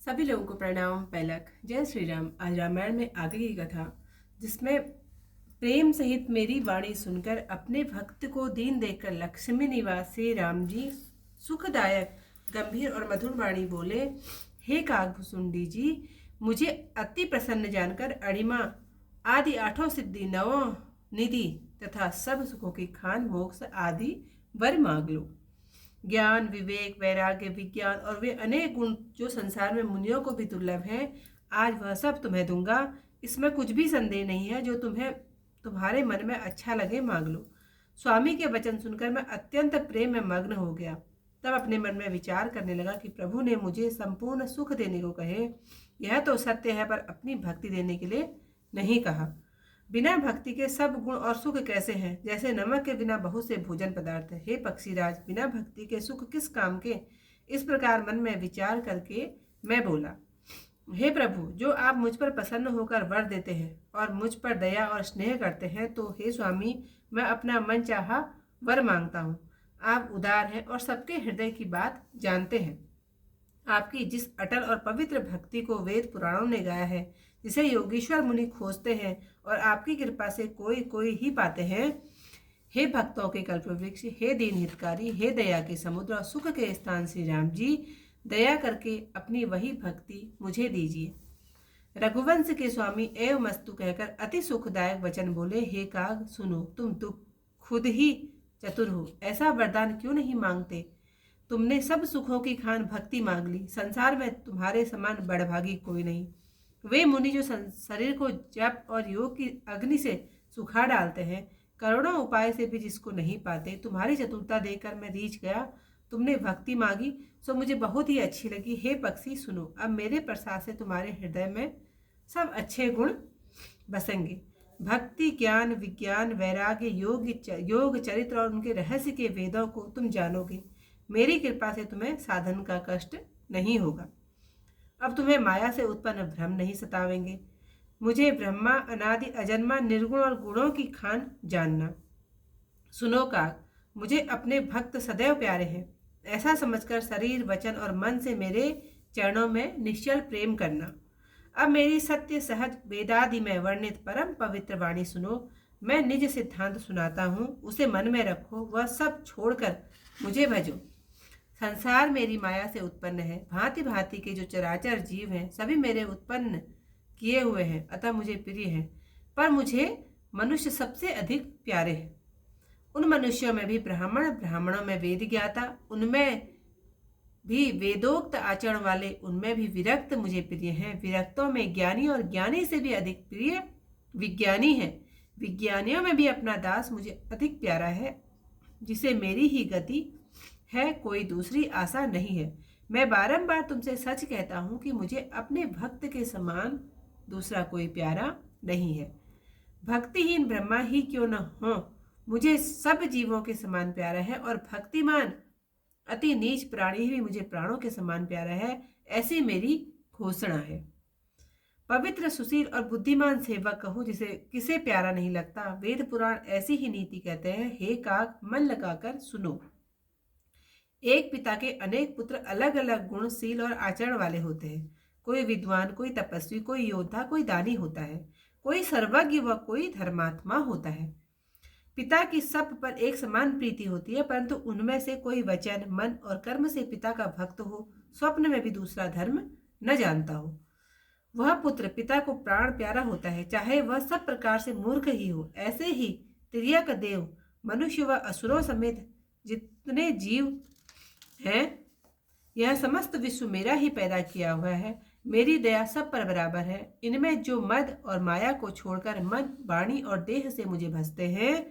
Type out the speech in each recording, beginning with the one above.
सभी लोगों को प्रणाम। पैलक जय श्री राम। आज रामायण में आगे की कथा, जिसमें प्रेम सहित मेरी वाणी सुनकर अपने भक्त को दीन देखकर लक्ष्मी निवासी राम जी सुखदायक गंभीर और मधुर वाणी बोले, हे कागभुसुंडी जी, मुझे अति प्रसन्न जानकर अणिमा आदि 8 सिद्धि 9 निधि तथा सब सुखों की खान मोक्ष आदि वर मांग लो। ज्ञान, विवेक, वैराग्य, विज्ञान और वे अनेक गुण जो संसार में मुनियों को भी दुर्लभ हैं, आज वह सब तुम्हें दूंगा। इसमें कुछ भी संदेह नहीं है। जो तुम्हारे मन में अच्छा लगे मांग लो। स्वामी के वचन सुनकर मैं अत्यंत प्रेम में मग्न हो गया। तब अपने मन में विचार करने लगा कि प्रभु ने मुझे संपूर्ण सुख देने को कहे, यह तो सत्य है, पर अपनी भक्ति देने के लिए नहीं कहा। बिना भक्ति के सब गुण और सुख कैसे हैं? जैसे नमक के बिना बहुत से भोजन पदार्थ। हे पक्षीराज, बिना भक्ति के सुख किस काम के? इस प्रकार मन में विचार करके मैं बोला, हे प्रभु, जो आप मुझ पर प्रसन्न होकर वर देते हैं और मुझ पर दया और स्नेह करते हैं, तो हे स्वामी, मैं अपना मन चाहा वर मांगता हूँ। आप उदार हैं और सबके हृदय की बात जानते हैं। आपकी जिस अटल और पवित्र भक्ति को वेद पुराणों ने गाया है, जिसे योगीश्वर मुनि खोजते हैं और आपकी कृपा से कोई कोई ही पाते हैं, हे भक्तों के कल्पवृक्ष, हे दीन हितकारी, हे दया के समुद्र और सुख के स्थान श्री राम जी, दया करके अपनी वही भक्ति मुझे दीजिए। रघुवंश के स्वामी एवं मस्तु कहकर अति सुखदायक वचन बोले, हे काग सुनो, तुम तो खुद ही चतुर हो, ऐसा वरदान क्यों नहीं मांगते? तुमने सब सुखों की खान भक्ति मांग ली। संसार में तुम्हारे समान बड़भागी कोई नहीं। वे मुनि जो शरीर को जप और योग की अग्नि से सुखा डालते हैं, करोड़ों उपाय से भी जिसको नहीं पाते, तुम्हारी चतुरता देखकर मैं रीझ गया। तुमने भक्ति मांगी सो मुझे बहुत ही अच्छी लगी। हे पक्षी सुनो, अब मेरे प्रसाद से तुम्हारे हृदय में सब अच्छे गुण बसेंगे। भक्ति, ज्ञान, विज्ञान, वैराग्य, योग चरित्र और उनके रहस्य के वेदों को तुम जानोगे। मेरी कृपा से तुम्हें साधन का कष्ट नहीं होगा। अब तुम्हें माया से उत्पन्न भ्रम नहीं सतावेंगे। मुझे ब्रह्मा, अनादि, अजन्मा, निर्गुण और गुणों की खान जानना। सुनो काग, मुझे अपने भक्त सदैव प्यारे हैं, ऐसा समझकर शरीर, वचन और मन से मेरे चरणों में निश्चल प्रेम करना। अब मेरी सत्य, सहज, वेदादि में वर्णित परम पवित्र वाणी सुनो। मैं निज सिद्धांत सुनाता हूँ, उसे मन में रखो। वह सब छोड़कर मुझे भजो। संसार मेरी माया से उत्पन्न है। भांति भांति के जो चराचर जीव हैं, सभी मेरे उत्पन्न किए हुए हैं, अतः मुझे प्रिय हैं। पर मुझे मनुष्य सबसे अधिक प्यारे हैं। उन मनुष्यों में भी ब्राह्मण, ब्राह्मणों में वेद ज्ञाता, उनमें भी वेदोक्त आचरण वाले, उनमें भी विरक्त मुझे प्रिय हैं। विरक्तों में ज्ञानी और ज्ञानी से भी अधिक प्रिय विज्ञानी है। विज्ञानियों में भी अपना दास मुझे अधिक प्यारा है, जिसे मेरी ही गति है, कोई दूसरी आशा नहीं है। मैं बारंबार तुमसे सच कहता हूँ कि मुझे अपने भक्त के समान दूसरा कोई प्यारा नहीं है। भक्तिहीन ब्रह्मा ही क्यों न हो, मुझे सब जीवों के समान प्यारा है, और भक्तिमान अति नीच प्राणी भी मुझे प्राणों के समान प्यारा है। ऐसी मेरी घोषणा है। पवित्र, सुशील और बुद्धिमान सेवक कहूँ जिसे किसे प्यारा नहीं लगता। वेद पुराण ऐसी ही नीति कहते हैं। हे काक, मन लगाकर सुनो। एक पिता के अनेक पुत्र अलग अलग गुण, शील और आचरण वाले होते हैं। कोई विद्वान, कोई तपस्वी, कोई योद्धा, कोई दानी होता है, कोई सर्वज्ञ व कोई धर्मात्मा होता है। पिता की सब पर एक समान प्रीति होती है, परंतु उनमें से कोई वचन, मन और कर्म से पिता का भक्त हो, स्वप्न में भी दूसरा धर्म न जानता हो, वह पुत्र पिता को प्राण प्यारा होता है, चाहे वह सब प्रकार से मूर्ख ही हो। ऐसे ही तिर्यक देव, मनुष्य व असुरों समेत जितने जीव है, यह समस्त विश्व मेरा ही पैदा किया हुआ है। मेरी दया सब पर बराबर है। इनमें जो मद और माया को छोड़कर मन, वाणी और देह से मुझे भजते हैं,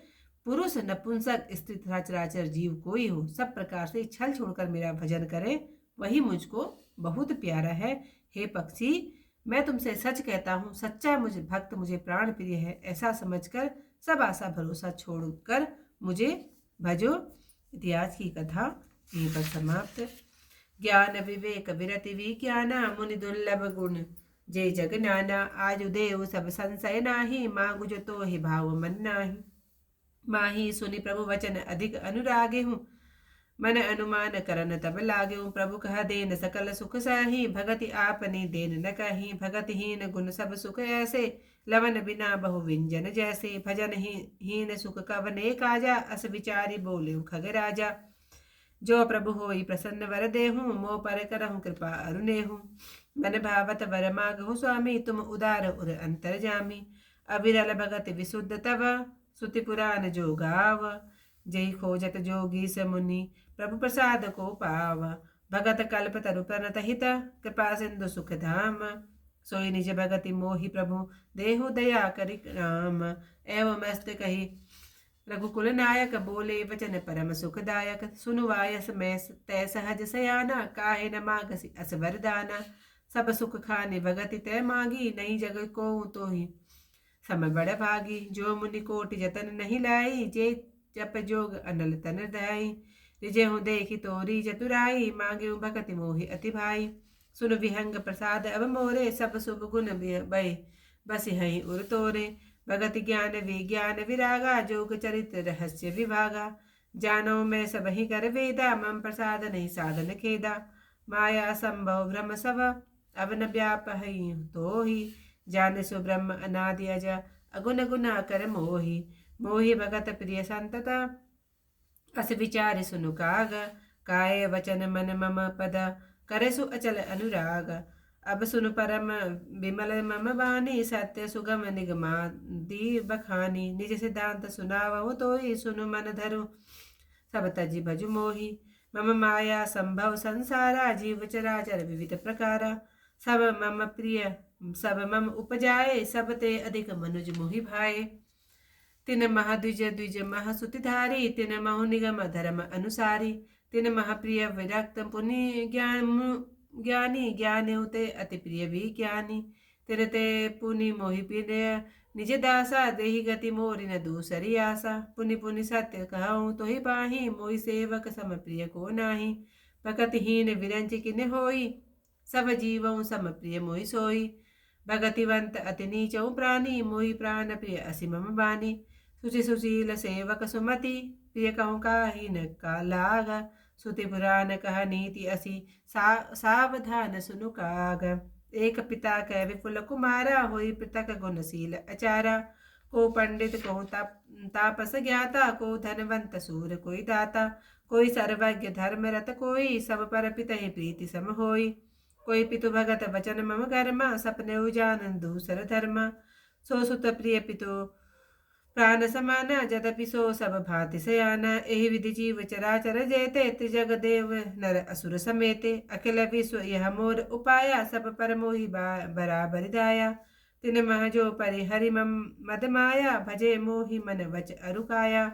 पुरुष, नपुंसक, स्त्री तथा चराचर जीव कोई हो, सब प्रकार से छल छोड़कर मेरा भजन करे, वही मुझको बहुत प्यारा है। हे पक्षी, मैं तुमसे सच कहता हूँ, सच्चा मुझे भक्त मुझे प्राण प्रिय है। ऐसा समझकर सब आशा भरोसा छोड़कर मुझे भजो। इतिहास की कथा यहीं पर समाप्त। ज्ञान, विवेक, विरति, विज्ञान, मुनि दुर्लभ गुण, जय जग नाना। आज देव सब संशय नाही, मांगु जो तो ही भाव मन नाही। माही सुनि प्रभु वचन अधिक अनुरागे हूँ, मन अनुमान करन तब लाग्यो। प्रभु कहा देन सकल सुख साही, भगति आपनी देन न कहीं। भगतहीन गुण सब सुख ऐसे, लवन बिना बहु विंजन जैसे। भजन हीन सुख कवने काजा, अस विचारी बोले खग राजा। जो प्रभु होई प्रसन्न वर देहूँ, मोह पर करहूँ कृपा अरुनेहूँ। मन भावत वर मागहु स्वामी, तुम उदार उर अंतर जामी। अविरल भगत विशुद्ध तव, सुति पुराण जो गाव। जय खोजत जोगी समुनि, प्रभु प्रसाद को पाव। भगत कल्प तरु प्रणत हित, कृपा सिंधु सुख धाम। सोई निज भगति मोहि प्रभु, देहु दया करि राम। एवं मस्त कही रघुकुल नायक, बोले वचन परम सुखदायक। सुनु वायस में तय सहज सयाना, काहे न मागसी अस वरदाना। सब सुख खाने भगति तय मागी, नहीं जग को तो ही सम बड़ भागी। जो मुनि कोटि जतन नहीं लाई, जे जप जोग अनल तन दाई। रिजे हूँ देखी तोरी चतुराई, मांगे भगति मोहि अति भाई। सुन विहंग प्रसाद अब मोरे, सब शुभ गुण बय बस हई उर तोरे। भगत ज्ञान विज्ञान विरागा, जोग चरित्र रहस्य विभागा। जानो मैं सब ही कर वेदा, मम प्रसाद नहीं साधन खेदा। माया संभव भ्रम सब, अब न व्याप हई तो ही। जान सो ब्रह्म अनादि अज, अगुन गुना कर मोहि। मोहि भगत प्रिय संतता, अस विचार सुनु काग। काय वचन मन मम पद, करे सु अचल अनुराग। अब सुनु परम विमल मम बानी, सत्य सुगम निगमादि बखानी। निज सिद्धांत सुनावहु तोहि, सुनु मन धरु सब तजि भजु मोहि। मम माया संभव संसारा, जीव चराचर विविध प्रकारा। सब मम प्रिय सब मम उपजाए, सब ते अधिक मनुज मोहि भाए। तिन मह द्विज द्विज मह सुतिधारी, तिन महु निगम धर्म अनुसारी। तिन मह प्रिय विरक्त पुनि ज्ञानी, ज्ञान होते अति प्रिय विज्ञानी। तिन ते पुनि मोहि प्रिय निज दासा, देहि गति मोरि न दूसरी आशा। पुनि पुनि सत्य कहूँ तो ही पाही, मोहि सेवक सम प्रिय को नाही। भगतिहीन विरंच किन होई, सब जीवों सम प्रिय मोहि सोई। भगतिवंत अति नीचौ प्राणी, मोहि प्राण प्रिय असी मम बानी। सुचि सुशील सेवक सुमति, प्रिय कहूँ काहि न का लाग। सुति पुराण कह नीति असी, सावधान सुनु काग। एक पिता कह विपुल कुमारा, होई पृथक गुणशील अचारा। को पंडित को तापस ज्ञाता, को धनवंत सूर कोई दाता। कोई सर्वज्ञ धर्म रत कोई, सब पर पितहि प्रीति सम होई। कोई पितु भगत वचन मम कर्मा, सपने उजानन दूसर धर्मा। सो सुत प्रिय पितु प्राण समाना, जदपि सो सब भाति सयाना। एहि विधि जीव चराचर जेते, त्रिजग देव नर असुर समेते। अखिल विश्व यह मोर उपाया, सब पर मोहि बराबर दाया। तिन मह जो परिहरि मद माया, भजे मोहि मन वच अरुकाया।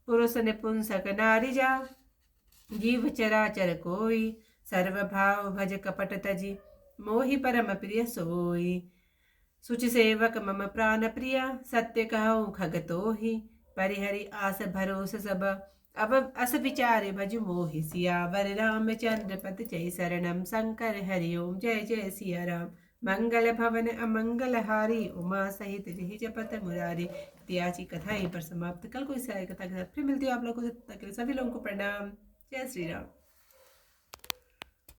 पुरुष निपुंसक नारी जा, जीव चराचर कोई। सर्व भाव भज कपट तजी, मोहि परम प्रिय सोई। सुचि सेवक मम प्राण प्रिय, सत्य कहूँ खग तोहि। परिहरि आस भरोस सब, अब अस विचारे भजु मोहि। सियावर रामचंद्र पद जय शरणम, शंकर हरि ओम जय जय सिया राम। मंगल भवन अमंगल हारी, उमा सहित जहि जपत मुरारी। आज की कथा यहीं पर समाप्त। कल को इस कथा के साथ फिर मिलती हूँ आप लोगों से। तब तक के लिए सभी लोगों को प्रणाम। जय श्री राम।